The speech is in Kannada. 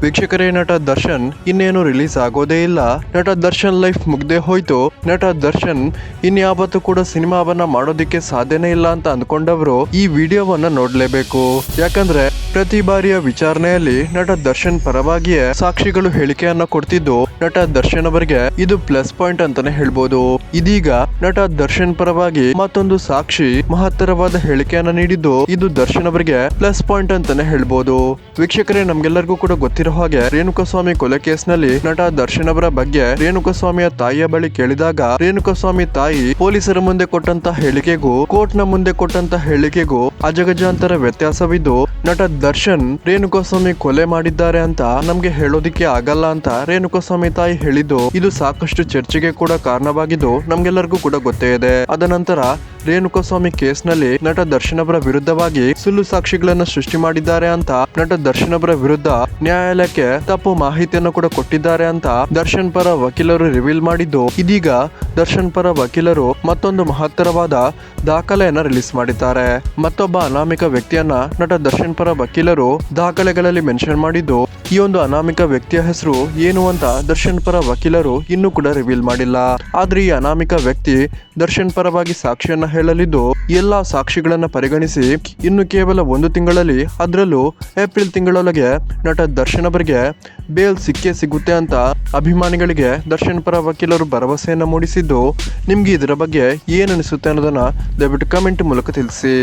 ವೀಕ್ಷಕರೇ, ನಟ ದರ್ಶನ್ ಇನ್ನೇನು ರಿಲೀಸ್ ಆಗೋದೇ ಇಲ್ಲ. ನಟ ದರ್ಶನ್ ಲೈಫ್ ಮುಗ್ದೇ ಹೋಯ್ತು. ನಟ ದರ್ಶನ್ ಇನ್ಯಾವತ್ತೂ ಕೂಡ ಸಿನಿಮಾವನ್ನ ಮಾಡೋದಿಕ್ಕೆ ಸಾಧ್ಯನೇ ಇಲ್ಲ ಅಂತ ಅಂದ್ಕೊಂಡವರು ಈ ವಿಡಿಯೋವನ್ನ ನೋಡ್ಲೇಬೇಕು. ಯಾಕಂದ್ರೆ ಪ್ರತಿ ಬಾರಿಯ ವಿಚಾರಣೆಯಲ್ಲಿ ನಟ ದರ್ಶನ್ ಪರವಾಗಿಯೇ ಸಾಕ್ಷಿಗಳು ಹೇಳಿಕೆಯನ್ನ ಕೊಡ್ತಿದ್ದು ನಟ ದರ್ಶನ್ ಅವರಿಗೆ ಇದು ಪ್ಲಸ್ ಪಾಯಿಂಟ್ ಅಂತಾನೆ ಹೇಳ್ಬೋದು. ಇದೀಗ ನಟ ದರ್ಶನ್ ಪರವಾಗಿ ಮತ್ತೊಂದು ಸಾಕ್ಷಿ ಮಹತ್ತರವಾದ ಹೇಳಿಕೆಯನ್ನ ನೀಡಿದ್ದು ಇದು ದರ್ಶನ್ ಅವರಿಗೆ ಪ್ಲಸ್ ಪಾಯಿಂಟ್ ಅಂತಾನೆ ಹೇಳ್ಬೋದು. ವೀಕ್ಷಕರೇ, ನಮ್ಗೆಲ್ಲರಿಗೂ ಕೂಡ ಗೊತ್ತಿರೋ ಹಾಗೆ ರೇಣುಕಾಸ್ವಾಮಿ ಕೊಲೆ ಕೇಸ್ನಲ್ಲಿ ನಟ ದರ್ಶನ್ ಅವರ ಬಗ್ಗೆ ರೇಣುಕಾಸ್ವಾಮಿಯ ತಾಯಿಯ ಬಳಿ ಕೇಳಿದಾಗ ರೇಣುಕಾಸ್ವಾಮಿ ತಾಯಿ ಪೊಲೀಸರ ಮುಂದೆ ಕೊಟ್ಟಂತ ಹೇಳಿಕೆಗೂ ಕೋರ್ಟ್ ನ ಮುಂದೆ ಕೊಟ್ಟಂತ ಹೇಳಿಕೆಗೂ ಅಜಗಜಾಂತರ ವ್ಯತ್ಯಾಸವಿದ್ದು ನಟ ದರ್ಶನ್ ರೇಣುಕಾಸ್ವಾಮಿ ಕೊಲೆ ಮಾಡಿದ್ದಾರೆ ಅಂತ ನಮ್ಗೆ ಹೇಳೋದಿಕ್ಕೆ ಆಗಲ್ಲ ಅಂತ ರೇಣುಕಾಸ್ವಾಮಿ ತಾಯಿ ಹೇಳಿದ್ದು ಇದು ಸಾಕಷ್ಟು ಚರ್ಚೆಗೆ ಕೂಡ ಕಾರಣವಾಗಿದ್ದು ನಮ್ಗೆಲ್ಲರಿಗೂ ಕೂಡ ಗೊತ್ತೇ ಇದೆ. ಅದ ನಂತರ ರೇಣುಕಾಸ್ವಾಮಿ ಕೇಸ್ನಲ್ಲಿ ನಟ ದರ್ಶನ್ ಅವರ ವಿರುದ್ಧವಾಗಿ ಸುಳ್ಳು ಸಾಕ್ಷಿಗಳನ್ನ ಸೃಷ್ಟಿ ಮಾಡಿದ್ದಾರೆ ಅಂತ ನಟ ದರ್ಶನ್ ಅವರ ವಿರುದ್ಧ ನ್ಯಾಯಾಲಯಕ್ಕೆ ತಪ್ಪು ಮಾಹಿತಿಯನ್ನು ಕೂಡ ಕೊಟ್ಟಿದ್ದಾರೆ ಅಂತ ದರ್ಶನ್ ಪರ ವಕೀಲರು ರಿವೀಲ್ ಮಾಡಿದ್ದು ಇದೀಗ ದರ್ಶನ್ ಪರ ವಕೀಲರು ಮತ್ತೊಂದು ಮಹತ್ತರವಾದ ದಾಖಲೆಯನ್ನ ರಿಲೀಸ್ ಮಾಡಿದ್ದಾರೆ. ಮತ್ತೊಬ್ಬ ಅನಾಮಿಕ ವ್ಯಕ್ತಿಯನ್ನ ನಟ ದರ್ಶನ್ ಪರ ವಕೀಲರು ದಾಖಲೆಗಳಲ್ಲಿ ಮೆನ್ಷನ್ ಮಾಡಿದ್ದು ಈ ಒಂದು ಅನಾಮಿಕ ವ್ಯಕ್ತಿಯ ಹೆಸರು ಏನು ಅಂತ ದರ್ಶನ್ ಪರ ವಕೀಲರು ಇನ್ನೂ ಕೂಡ ರಿವೀಲ್ ಮಾಡಿಲ್ಲ. ಆದ್ರೆ ಈ ಅನಾಮಿಕ ವ್ಯಕ್ತಿ ದರ್ಶನ್ ಪರವಾಗಿ ಸಾಕ್ಷಿಯನ್ನ ಹೇಳಲಿದ್ದು ಎಲ್ಲಾ ಸಾಕ್ಷಿಗಳನ್ನ ಪರಿಗಣಿಸಿ ಇನ್ನು ಕೇವಲ 1 ತಿಂಗಳಲ್ಲಿ, ಅದರಲ್ಲೂ ಏಪ್ರಿಲ್ ತಿಂಗಳೊಳಗೆ ನಟ ದರ್ಶನ್ ಅವರಿಗೆ ಬೇಲ್ ಸಿಕ್ಕೇ ಸಿಗುತ್ತೆ ಅಂತ ಅಭಿಮಾನಿಗಳಿಗೆ ದರ್ಶನ್ ಪರ ವಕೀಲರು ಭರವಸೆಯನ್ನ ಮೂಡಿಸಿದ್ದು ನಿಮ್ಗೆ ಇದರ ಬಗ್ಗೆ ಏನನಿಸುತ್ತೆ ಅನ್ನೋದನ್ನ ದಯವಿಟ್ಟು ಕಮೆಂಟ್ ಮೂಲಕ ತಿಳಿಸಿ.